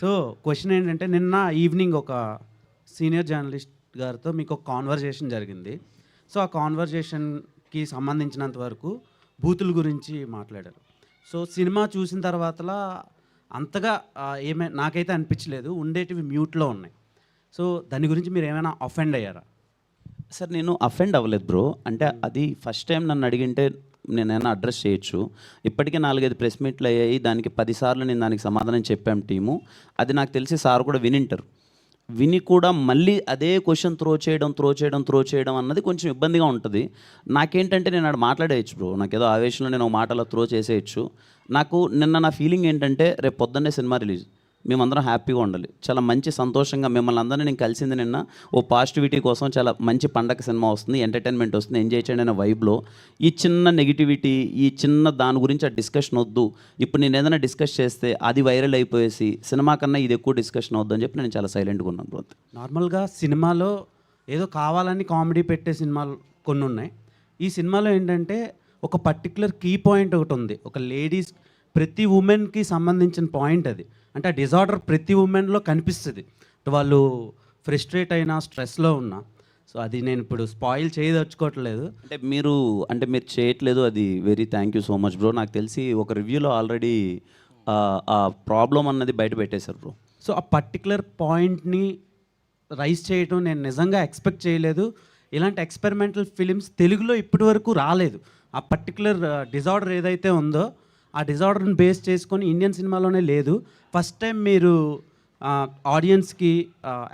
So question ఏంటంటే నిన్న evening ఒక సీనియర్ జర్నలిస్ట్ గారితో మీకు ఒక కాన్వర్జేషన్ జరిగింది. సో ఆ కాన్వర్జేషన్కి సంబంధించినంత వరకు బూతుల గురించి మాట్లాడారు. సో సినిమా చూసిన తర్వాతలా అంతగా నాకైతే అనిపించలేదు. ఉండేటివి మ్యూట్లో ఉన్నాయి. సో దాని గురించి మీరు ఏమైనా అఫెండ్ అయ్యారా? సార్ నేను అఫెండ్ అవ్వలేదు బ్రో. అంటే అది ఫస్ట్ టైం నన్ను అడిగింటే నేనైనా అడ్రస్ చేయొచ్చు. ఇప్పటికే 4-5 ప్రెస్ మీట్లు అయ్యాయి. దానికి 10 సార్లు నేను దానికి సమాధానం చెప్పాం టీము. అది నాకు తెలిసి సార్ కూడా వినింటారు. విని కూడా మళ్ళీ అదే క్వశ్చన్ త్రో చేయడం అన్నది కొంచెం ఇబ్బందిగా ఉంటుంది. నాకేంటంటే నేను ఆడ మాట్లాడేయచ్చు బ్రో. నాకేదో ఆవేశంలో నేను ఒక మాట అలా త్రో చేసేయచ్చు. నాకు నిన్న నా ఫీలింగ్ ఏంటంటే రేపు పొద్దున్నే సినిమా రిలీజ్. మేమందరం హ్యాపీగా ఉండాలి. చాలా మంచి సంతోషంగా మిమ్మల్ని అందరినీ నేను కలిసింది నిన్న ఓ పాజిటివిటీ కోసం. చాలా మంచి పండగ సినిమా వస్తుంది, ఎంటర్టైన్మెంట్ వస్తుంది, ఎంజాయ్ చేయండి అనే వైబ్లో ఈ చిన్న నెగిటివిటీ, ఈ చిన్న దాని గురించి ఆ డిస్కషన్ వద్దు. ఇప్పుడు నేను ఏదైనా డిస్కస్ చేస్తే అది వైరల్ అయిపోయేసి సినిమా కన్నా ఇది ఎక్కువ డిస్కషన్ వద్దు అని చెప్పి నేను చాలా సైలెంట్గా ఉన్నాను బ్రో. నార్మల్గా సినిమాలో ఏదో కావాలని కామెడీ పెట్టే సినిమాలు కొన్ని ఉన్నాయి. ఈ సినిమాలో ఏంటంటే ఒక పర్టికులర్ కీ పాయింట్ ఒకటి ఉంది. ఒక లేడీస్, ప్రతి ఉమెన్కి సంబంధించిన పాయింట్ అది. అంటే ఆ డిజార్డర్ ప్రతి ఉమెన్లో కనిపిస్తుంది. వాళ్ళు ఫ్రస్ట్రేట్ అయినా, స్ట్రెస్లో ఉన్నా. సో అది నేను ఇప్పుడు స్పాయిల్ చేయదలుచుకోవట్లేదు. అంటే మీరు చేయట్లేదు, అది very thank you so much bro. నాకు తెలిసి ఒక రివ్యూలో ఆల్రెడీ ఆ ప్రాబ్లం అన్నది బయట పెట్టేశారు బ్రో. సో ఆ పర్టికులర్ పాయింట్ని రైజ్ చేయడం నేను నిజంగా ఎక్స్పెక్ట్ చేయలేదు. ఇలాంటి ఎక్స్పెరిమెంటల్ ఫిలిమ్స్ తెలుగులో ఇప్పటి వరకు రాలేదు. ఆ పర్టికులర్ డిజార్డర్ ఏదైతే ఉందో ఆ డిజార్డర్ని బేస్ చేసుకొని ఇండియన్ సినిమాలోనే లేదు. ఫస్ట్ టైం మీరు ఆడియన్స్కి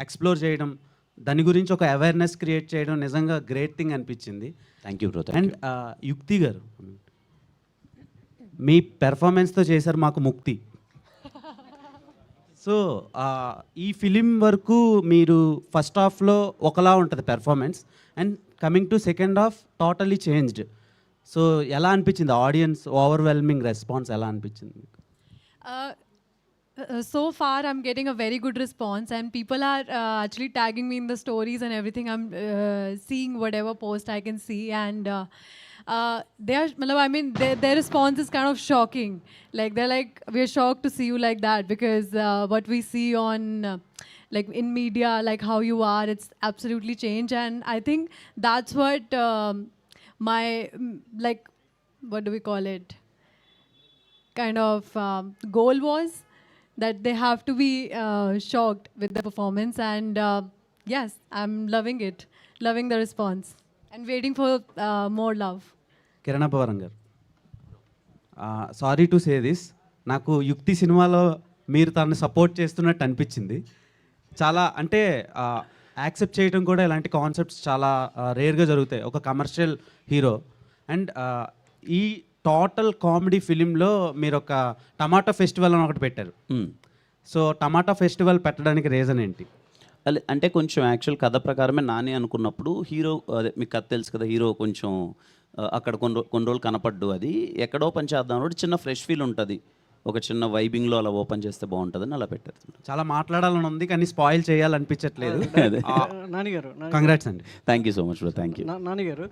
ఎక్స్ప్లోర్ చేయడం, దాని గురించి ఒక అవేర్నెస్ క్రియేట్ చేయడం నిజంగా గ్రేట్ థింగ్ అనిపించింది. Thank you bro. అండ్ యుక్తి గారు, మీ పెర్ఫార్మెన్స్తో చేశారు మాకు ముక్తి. సో ఈ ఫిలిం వరకు మీరు ఫస్ట్ హాఫ్లో ఒకలా ఉంటుంది performance, and coming to second half totally changed. So ఎలా అనిపించింది? ఆడియన్స్ ఓవర్వెల్మింగ్ రెస్పాన్స్ ఎలా అనిపించింది? So far I'm getting a very good response, and people are actually tagging me in the stories and everything. I'm seeing whatever post I can see, and they are, I mean, their response is kind of shocking. Like they're like, we're shocked to see you like that, because what we see on like in media, like how you are, it's absolutely changed. And I think that's what my like, what do we call it, kind of goal was, that they have to be shocked with the performance. And yes, I'm loving it, loving the response, and waiting for more love. Kiran Abbavaram గారు, sorry to say this, నాకు యుక్తి సినిమాలో మీరు తనని support చేస్తున్నట్టు అనిపించింది. చాలా అంటే యాక్సెప్ట్ చేయడం కూడా ఇలాంటి కాన్సెప్ట్స్ చాలా రేర్గా జరుగుతాయి ఒక కమర్షియల్ హీరో. అండ్ ఈ టోటల్ కామెడీ ఫిలింలో మీరు ఒక టమాటో ఫెస్టివల్ అని ఒకటి పెట్టారు. సో టమాటా ఫెస్టివల్ పెట్టడానికి రీజన్ ఏంటి? అంటే కొంచెం యాక్చువల్ కథ ప్రకారమే నాని అనుకున్నప్పుడు హీరో, అదే మీకు కథ తెలుసు కదా, హీరో కొంచెం అక్కడ కొన్ని రోజులు కనపడ్డు. అది ఎక్కడో ఓపెన్ చేద్దాం అన్నప్పుడు చిన్న ఫ్రెష్ ఫీల్ ఉంటుంది, ఒక చిన్న వైబింగ్లో అలా ఓపెన్ చేస్తే బాగుంటుందని అలా పెట్టారు. చాలా మాట్లాడాలని ఉంది కానీ స్పాయిల్ చేయాలనిపించట్లేదు. నానిగారు, కంగ్రాట్స్ అండి. Thank you so much bro. Thank you నానిగారు.